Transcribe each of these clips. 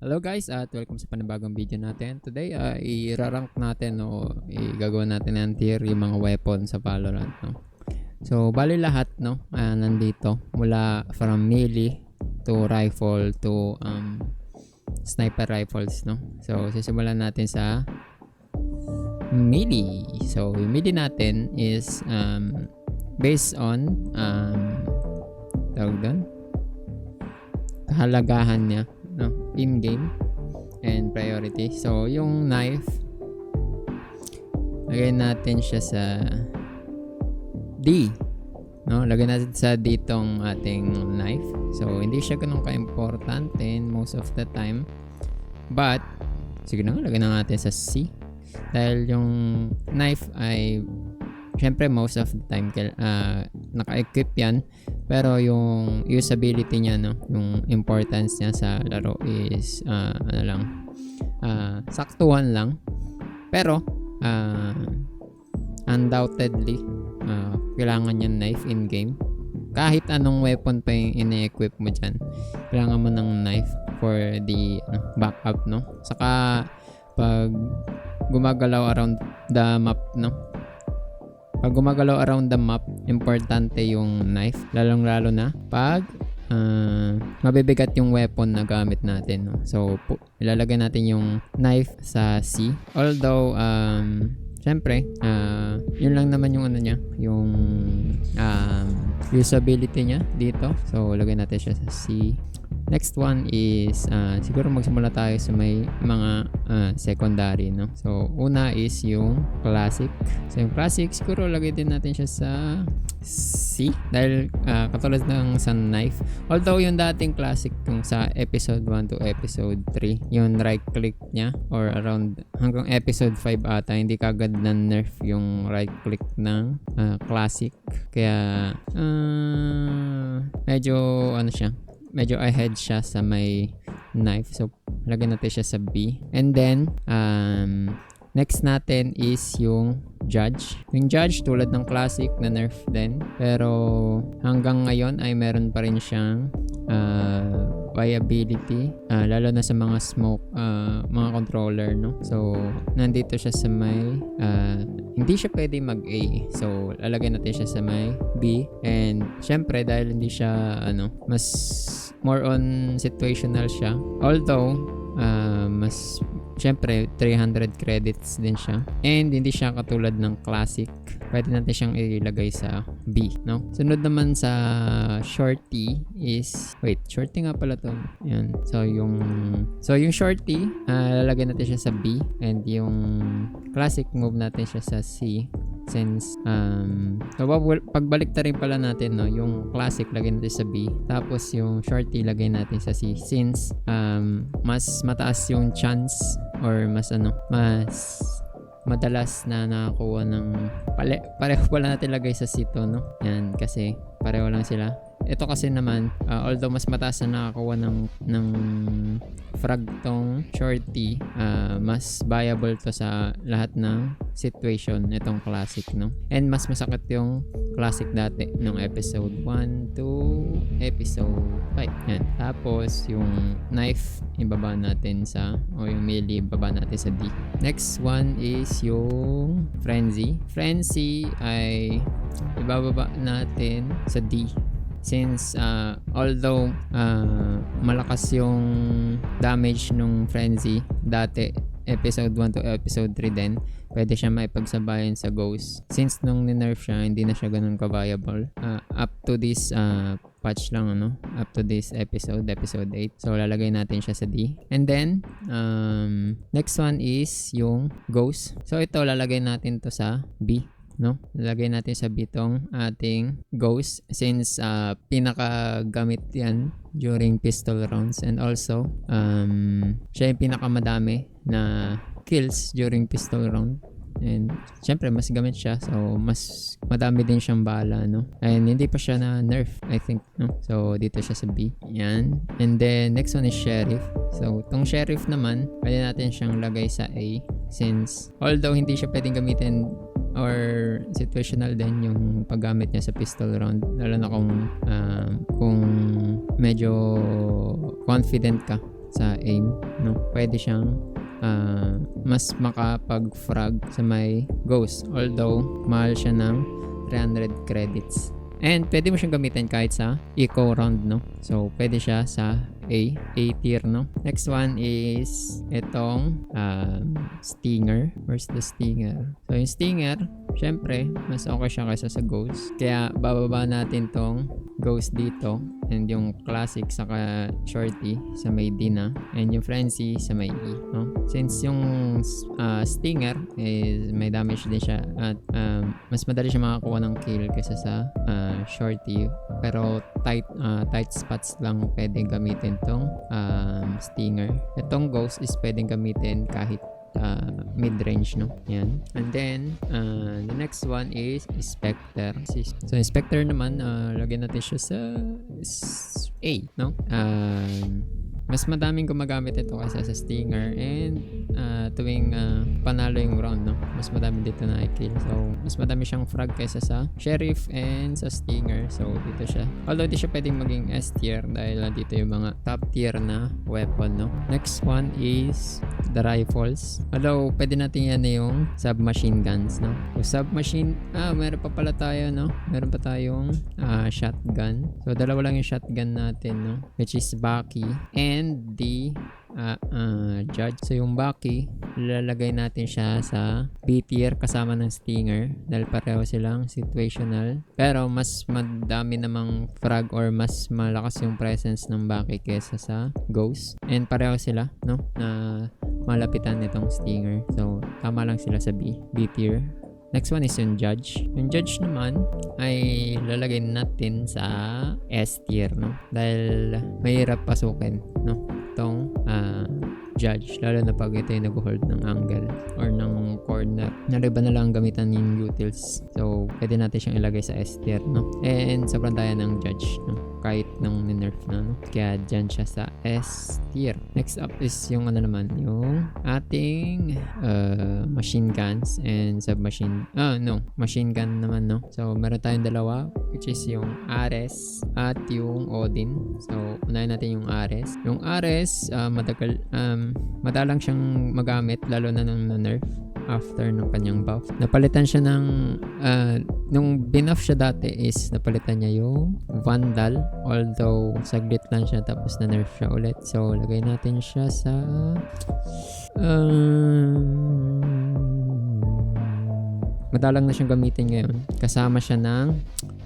Hello guys at welcome sa panibagong video natin. Today i-rank natin o igagawa natin ng tier yung mga weapon sa Valorant, no. So bali lahat, no, nandito mula from melee to rifle to sniper rifles, no. So sisimulan natin sa melee. So yung melee natin is based on tawag doon, kahalagahan niya, no, in-game and priority. So yung knife, lagay natin siya sa D, no? Lagay natin sa D tong ating knife. So hindi siya ganun ka-importante most of the time. But sige na, lagay na natin sa C. Dahil yung knife ay syempre most of the time naka-equip yan, pero yung usability niya, no, yung importance niya sa laro is saktuhan lang. Pero undoubtedly kailangan niyan knife in game. Kahit anong weapon pa yung ine-equip mo dyan, kailangan mo ng knife for the backup, no. Saka pag gumagalaw around the map, no, pag gumagalaw around the map, importante yung knife, lalong-lalo na pag mabibigat yung weapon na gamit natin, no? So ilalagay natin yung knife sa C. Although syempre yun lang naman yung ano niya, yung usability niya dito. So lagay natin siya sa C. Next one is siguro magsimula tayo sa may mga secondary, no. So una is yung classic. So yung classic siguro lagay din natin siya sa C dahil katulad ng sa knife. Although yung dating classic yung sa episode 1 to episode 3, yung right click niya or around hanggang episode 5 ata, hindi kagad na nerf yung right click ng classic. Kaya medyo ahead siya sa may knife. So lagyan natin siya sa B. And then next natin is yung judge. Yung judge tulad ng classic na nerf din, pero hanggang ngayon ay meron pa rin siyang viability, lalo na sa mga smoke mga controller, no. So nandito siya sa may hindi siya pwede mag-A. So lalagay natin siya sa may B. And syempre dahil hindi siya mas more on situational siya, although mas syempre 300 credits din siya, and hindi siya katulad ng classic, pwede natin siyang ilagay sa B, no. Sunod naman sa shorty is shorty nga pala to. Yan. So yung shorty lalagay natin siya sa B, and yung classic move natin siya sa C. Since pagbalik ta rin pala natin, no, yung classic lagay natin sa B, tapos yung shorty lagay natin sa C, since mas mataas yung chance or mas madalas na nakakuha ng pareho pala natin lagay sa C to, no. Yan, kasi pareho lang sila. Ito kasi naman, although mas mataas na nakakuha ng frag tong shorty, mas viable to sa lahat ng situation itong classic, no. And mas masakit yung classic dati nung episode 1 to episode 5. Yan. Tapos yung knife ibaba natin yung melee ibaba natin sa D. Next one is yung frenzy. Frenzy ay ibababa natin sa D. Since although malakas yung damage nung frenzy dati episode 1 to episode 3 din, pwede siya maipagsabayan sa ghost. Since nung ni-nerf siya, hindi na siya ganun ka-viable up to this patch lang, up to this episode 8. So lalagay natin siya sa D. And then next one is yung ghost. So ito lalagay natin to sa B, no. Lalagay natin sa B tong ating ghost, since pinakagamit yan during pistol rounds, and also siya yung pinakamadami na kills during pistol round, and syempre mas gamit siya, so mas madami din siyang bala, no. And hindi pa siya na nerf, I think, no. So dito siya sa B. Yan. And then next one is sheriff. So tong sheriff naman pwede natin siyang lagay sa A, since although hindi siya pwedeng gamitin or situational din yung paggamit niya sa pistol round, lalo na kung medyo confident ka sa aim, no? Pwede siyang mas makapag-frag sa may ghost, although mahal siya ng 300 credits. And pwede mo siyang gamitin kahit sa eco round, no? So pwede siya sa A tier, no? Next one is itong Stinger. Where's the Stinger? So yung Stinger, syempre mas okay siya kaysa sa Ghost, kaya bababa natin tong Ghost dito, and yung Classic saka Shorty sa may D na, and yung Frenzy sa may E, no? Since yung Stinger is may damage din siya at mas madali siya makakuha ng kill kaysa sa Shorty, pero tight spots lang pwedeng gamitin tong Stinger. Itong Ghost is pwedeng gamitin kahit mid-range, no? Yan. And then the next one is Spectre. So Spectre naman, lagyan natin siya sa A, no? Mas madaming gumagamit ito kaysa sa Stinger, and tuwing panalo yung round, no? Mas madami dito na i-kill. So mas madami siyang frag kaysa sa Sheriff and sa Stinger. So dito siya. Although di siya pwedeng maging S tier dahil dito yung mga top tier na weapon, no? Next one is the rifles. Although pwede natin yan yung submachine guns, no? So submachine, meron pa pala tayo, no? Meron pa tayong shotgun. So dalawa lang yung shotgun natin, no? Which is Bucky and the Judge. So yung Bucky, lalagay natin siya sa B tier kasama ng Stinger dahil pareho silang situational, pero mas madami namang frag or mas malakas yung presence ng Bucky kesa sa Ghost, and pareho sila, no, na malapitan nitong Stinger. So tama lang sila sa B tier. Next one is yung Judge. Yung Judge naman ay lalagay natin sa S tier, no? Dahil mahirap pasukin, no? Itong Judge, lalo na pag ito yung nag-hold ng angle or ng corner. Nariba na lang gamitan yung utils. So, pwede natin siyang ilagay sa S tier, no? And sobrang daya ng Judge, no? Kahit nung nerf na, no? Kaya dyan siya sa S tier. Next up is yung ano naman, yung ating machine guns and submachine. Machine gun naman, no? So, meron tayong dalawa, which is yung Ares at yung Odin. So, unahin natin yung Ares. Yung Ares, madalang siyang magamit, lalo na nung nerf after ng kanyang buff. Napalitan siya ng nung binuff siya dati is napalitan niya yung Vandal, although saglit lang siya tapos na nerf siya ulit. So lagay natin siya sa madalang na siyang gamitin ngayon. Kasama siya ng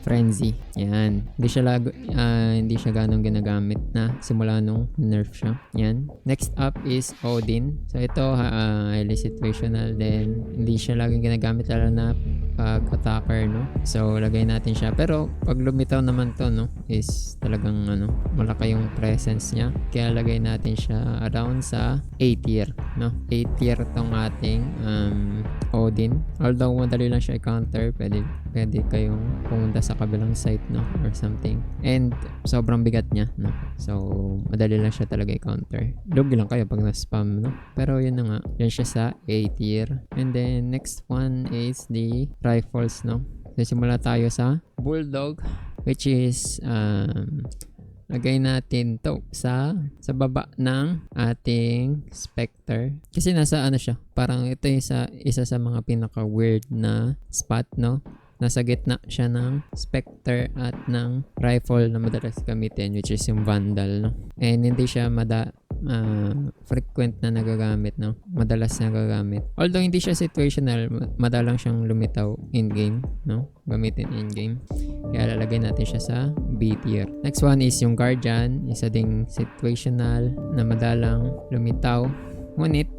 Frenzy. Yan. Hindi siya ganong ginagamit na simula nung nerf siya. Yan. Next up is Odin. So ito, highly situational din. Hindi siya laging ginagamit lalo na pag attacker, no? So lagay natin siya. Pero pag lumitaw naman to, no, is talagang malaki yung presence niya. Kaya lagay natin siya around sa A tier, no? A tier tong ating Odin. Although madali lang siya i-counter, pwede kayong pumunta sa kabilang site, no, or something. And sobrang bigat niya, no. So madali lang siya talaga i-counter. Lugi lang kayo pag na-spam, no. Pero yun na nga, yan siya sa A tier. And then next one is the rifles, no. So simula tayo sa Bulldog, which is lagay natin to sa baba ng ating Spectre. Kasi nasa siya, parang ito yung isa sa mga pinaka weird na spot, no. Nasa gitna siya ng Spectre at ng rifle na madalas gamitin, which is yung Vandal, no. And hindi siya frequent na nagagamit, no. Madalas nagagamit. Although hindi siya situational, madalang siyang lumitaw in-game, no. Gamitin in-game. Kaya lalagay natin siya sa B tier. Next one is yung Guardian. Isa ding situational na madalang lumitaw. Ngunit,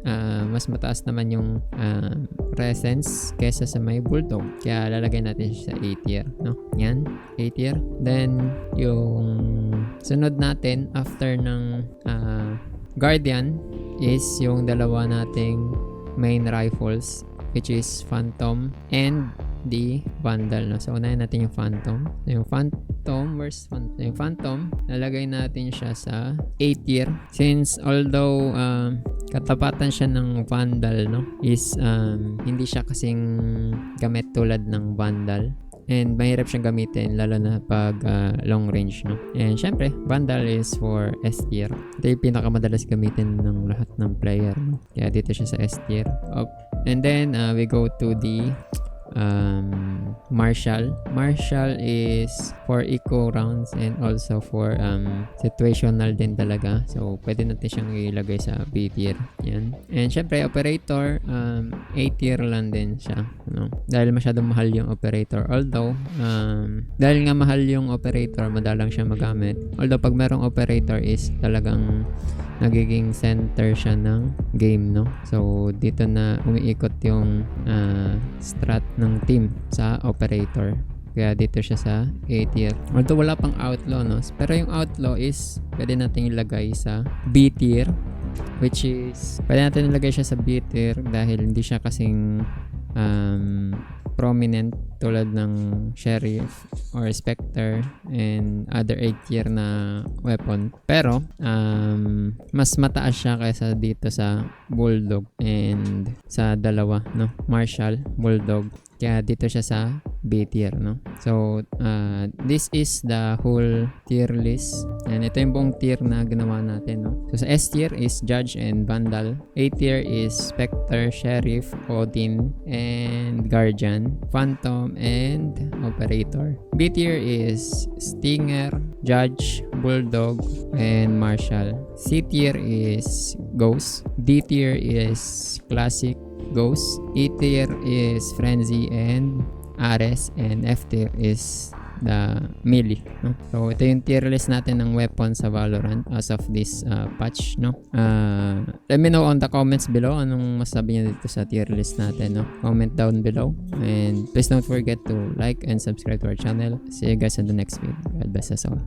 mas mataas naman yung presence kesa sa may Bulldog. Kaya lalagay natin siya sa A tier, no? Yan, A tier. Then, yung sunod natin after ng Guardian is yung dalawa nating main rifles, which is Phantom and the Vandal, no? So unahin natin yung Phantom. Yung Phantom, lalagay natin siya sa A tier, since although katapatan siya ng Vandal, no, is hindi siya kasing gamit tulad ng Vandal. and mahirap siyang gamitin lalo na pag long range, no? And syempre, Vandal is for S tier. Ito yung pinakamadalas gamitin ng lahat ng player, no? Kaya dito siya sa S tier. And then we go to the Marshall. Marshall is for eco rounds and also for situational din talaga. So, pwede natin siyang ilagay sa B tier. Yan. And syempre, operator, A tier lang din siya. No? Dahil masyadong mahal yung operator. Although, dahil nga mahal yung operator, madalang siya magamit. Although, pag merong operator is talagang nagiging center siya ng game, no? So, dito na umiikot yung strat ng team sa operator. Kaya dito siya sa A tier. Although wala pang outlaw, no? Pero yung outlaw is pwede natin ilagay sa B tier, which is pwede natin ilagay siya sa B tier dahil hindi siya kasing prominent tulad ng Sheriff or Spectre and other A tier na weapon. Pero mas mataas siya kaysa dito sa Bulldog and sa dalawa, no? Marshall, Bulldog. Kaya dito siya sa B tier, no? So, this is the whole tier list. And ito yung buong tier na ginawa natin, no? So, sa S tier is Judge and Vandal. A tier is Spectre, Sheriff, Odin, and Guardian, Phantom, and Operator. B tier is Stinger, Judge, Bulldog, and Marshall. C tier is Ghost. D tier is Classic, Ghost. E tier is Frenzy and Ares, and F tier is the melee, no? So ito yung tier list natin ng weapons sa Valorant as of this patch, no? Let me know on the comments below anong masabi niyo dito sa tier list natin, no? Comment down below, and please don't forget to like and subscribe to our channel. See you guys in the next video. God bless us all.